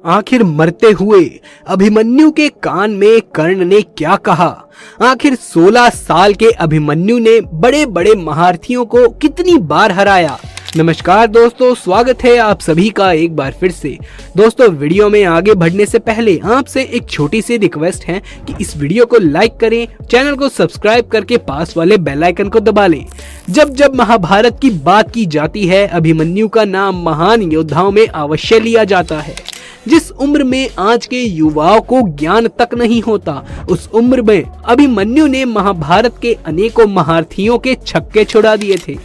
आखिर मरते हुए अभिमन्यु के कान में कर्ण ने क्या कहा? आखिर 16 साल के अभिमन्यु ने बड़े बड़े महारथियों को कितनी बार हराया? नमस्कार दोस्तों, स्वागत है आप सभी का एक बार फिर से। दोस्तों, वीडियो में आगे बढ़ने से पहले आपसे एक छोटी सी रिक्वेस्ट है कि इस वीडियो को लाइक करें, चैनल को सब्सक्राइब करके पास वाले बेल आइकन को दबा लें। जब जब महाभारत की बात की जाती है, अभिमन्यु का नाम महान योद्धाओं में अवश्य लिया जाता है। जिस उम्र में आज के युवाओं को ज्ञान तक नहीं होता, उस उम्र में अभिमन्यु ने महाभारत के अनेकों महारथियों के छक्के छुड़ा दिए थे।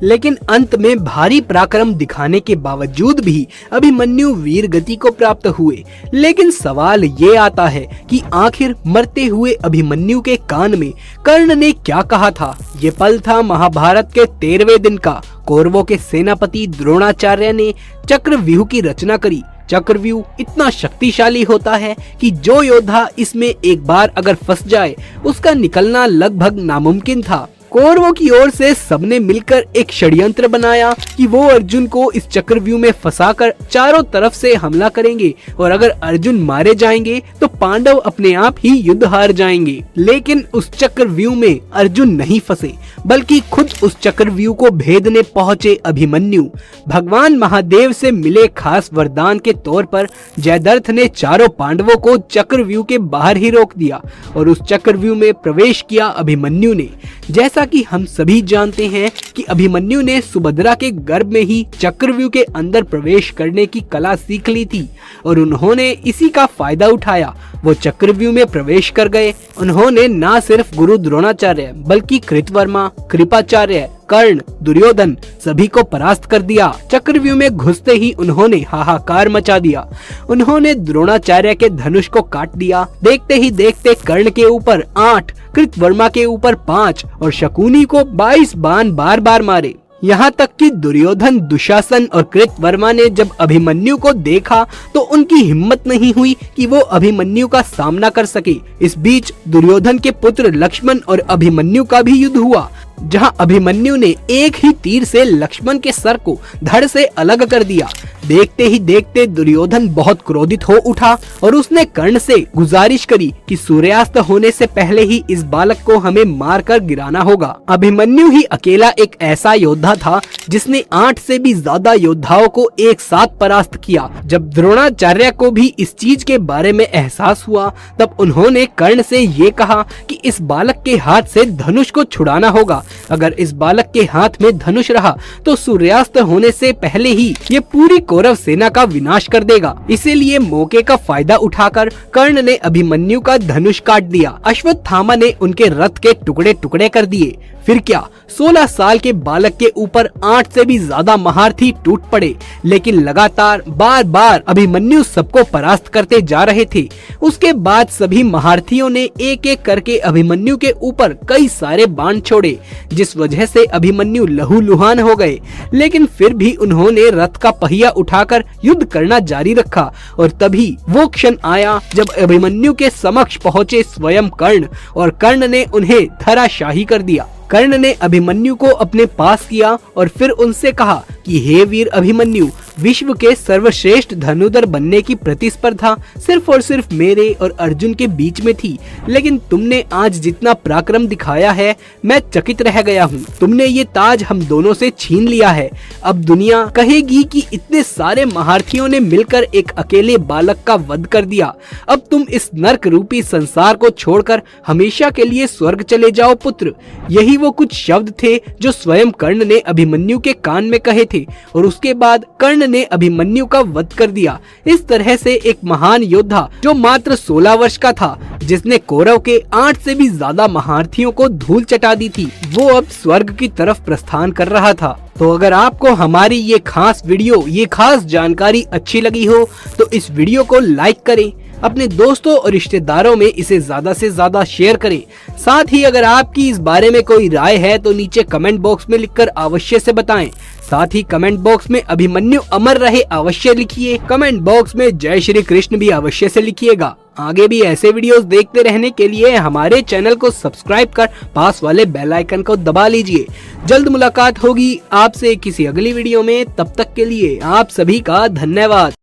लेकिन अंत में भारी पराक्रम दिखाने के बावजूद भी अभिमन्यु वीर गति को प्राप्त हुए। लेकिन सवाल ये आता है कि आखिर मरते हुए अभिमन्यु के कान में कर्ण ने क्या कहा था? ये पल था महाभारत के 13वें दिन का। कौरवों के सेनापति द्रोणाचार्य ने चक्रव्यूह की रचना करी। चक्रव्यूह इतना शक्तिशाली होता है कि जो योद्धा इसमें एक बार अगर फंस जाए, उसका निकलना लगभग नामुमकिन था। कौरवों की ओर से सबने मिलकर एक षड्यंत्र बनाया कि वो अर्जुन को इस चक्रव्यूह में फंसाकर चारों तरफ से हमला करेंगे और अगर अर्जुन मारे जाएंगे तो पांडव अपने आप ही युद्ध हार जाएंगे। लेकिन उस चक्रव्यूह में अर्जुन नहीं फंसे, बल्कि खुद उस चक्रव्यूह को भेदने पहुंचे अभिमन्यु। भगवान महादेव से मिले खास वरदान के तौर पर जयद्रथ ने चारों पांडवों को चक्रव्यूह के बाहर ही रोक दिया और उस चक्रव्यूह में प्रवेश किया अभिमन्यु ने। जैसा कि हम सभी जानते हैं कि अभिमन्यु ने सुभद्रा के गर्भ में ही चक्रव्यूह के अंदर प्रवेश करने की कला सीख ली थी और उन्होंने इसी का फायदा उठाया। वो चक्रव्यूह में प्रवेश कर गए। उन्होंने न सिर्फ गुरु द्रोणाचार्य बल्कि कृतवर्मा, कृपाचार्य, कर्ण, दुर्योधन सभी को परास्त कर दिया। चक्रव्यूह में घुसते ही उन्होंने हाहाकार मचा दिया। उन्होंने द्रोणाचार्य के धनुष को काट दिया। देखते ही देखते कर्ण के ऊपर 8, कृतवर्मा के ऊपर 5 और शकुनी को 22 बाण बार बार मारे। यहाँ तक कि दुर्योधन, दुशासन और कृतवर्मा ने जब अभिमन्यु को देखा तो उनकी हिम्मत नहीं हुई कि वो अभिमन्यु का सामना कर सके। इस बीच दुर्योधन के पुत्र लक्ष्मण और अभिमन्यु का भी युद्ध हुआ, जहां अभिमन्यु ने एक ही तीर से लक्ष्मण के सर को धड़ से अलग कर दिया। देखते ही देखते दुर्योधन बहुत क्रोधित हो उठा और उसने कर्ण से गुजारिश करी कि सूर्यास्त होने से पहले ही इस बालक को हमें मारकर गिराना होगा। अभिमन्यु ही अकेला एक ऐसा योद्धा था जिसने 8 से भी ज्यादा योद्धाओं को एक साथ परास्त किया। जब द्रोणाचार्य को भी इस चीज के बारे में एहसास हुआ, तब उन्होंने कर्ण से ये कहा कि इस बालक के हाथ से धनुष को छुड़ाना होगा। अगर इस बालक के हाथ में धनुष रहा तो सूर्यास्त होने से पहले ही ये पूरी कौरव सेना का विनाश कर देगा। इसीलिए मौके का फायदा उठाकर कर्ण ने अभिमन्यु का धनुष काट दिया। अश्वत्थामा ने उनके रथ के टुकड़े टुकड़े कर दिए। फिर क्या, 16 साल के बालक के ऊपर 8 से भी ज्यादा महारथी टूट पड़े। लेकिन लगातार बार बार अभिमन्यु सबको परास्त करते जा रहे थे। उसके बाद सभी महारथियों ने एक एक करके अभिमन्यु के ऊपर कई सारे बाण छोड़े, जिस वजह से अभिमन्यु लहूलुहान हो गए। लेकिन फिर भी उन्होंने रथ का पहिया उठाकर युद्ध करना जारी रखा और तभी वो क्षण आया जब अभिमन्यु के समक्ष पहुंचे स्वयं कर्ण और कर्ण ने उन्हें धराशाही कर दिया। कर्ण ने अभिमन्यु को अपने पास किया और फिर उनसे कहा कि हे वीर अभिमन्यु, विश्व के सर्वश्रेष्ठ धनुर्धर बनने की प्रतिस्पर्धा सिर्फ और सिर्फ मेरे और अर्जुन के बीच में थी। लेकिन तुमने आज जितना पराक्रम दिखाया है, मैं चकित रह गया हूँ। तुमने ये ताज हम दोनों से छीन लिया है। अब दुनिया कहेगी कि इतने सारे महारथियों ने मिलकर एक अकेले बालक का वध कर दिया। अब तुम इस नर्क रूपी संसार को छोड़कर हमेशा के लिए स्वर्ग चले जाओ पुत्र। यही वो कुछ शब्द थे जो स्वयं कर्ण ने अभिमन्यु के कान में कहे थे और उसके बाद कर्ण ने अभिमन्यु का वध कर दिया। इस तरह से एक महान योद्धा जो मात्र 16 वर्ष का था, जिसने कौरव के 8 से भी ज्यादा महारथियों को धूल चटा दी थी, वो अब स्वर्ग की तरफ प्रस्थान कर रहा था। तो अगर आपको हमारी ये खास वीडियो, ये खास जानकारी अच्छी लगी हो तो इस वीडियो को लाइक करें, अपने दोस्तों और रिश्तेदारों में इसे ज्यादा से ज्यादा शेयर करें। साथ ही अगर आपकी इस बारे में कोई राय है तो नीचे कमेंट बॉक्स में लिखकर अवश्य से बताएं। साथ ही कमेंट बॉक्स में अभिमन्यु अमर रहे अवश्य लिखिए। कमेंट बॉक्स में जय श्री कृष्ण भी अवश्य से लिखिएगा। आगे भी ऐसे वीडियोस देखते रहने के लिए हमारे चैनल को सब्सक्राइब कर पास वाले बेल आइकन को दबा लीजिए। जल्द मुलाकात होगी आपसे किसी अगली वीडियो में। तब तक के लिए आप सभी का धन्यवाद।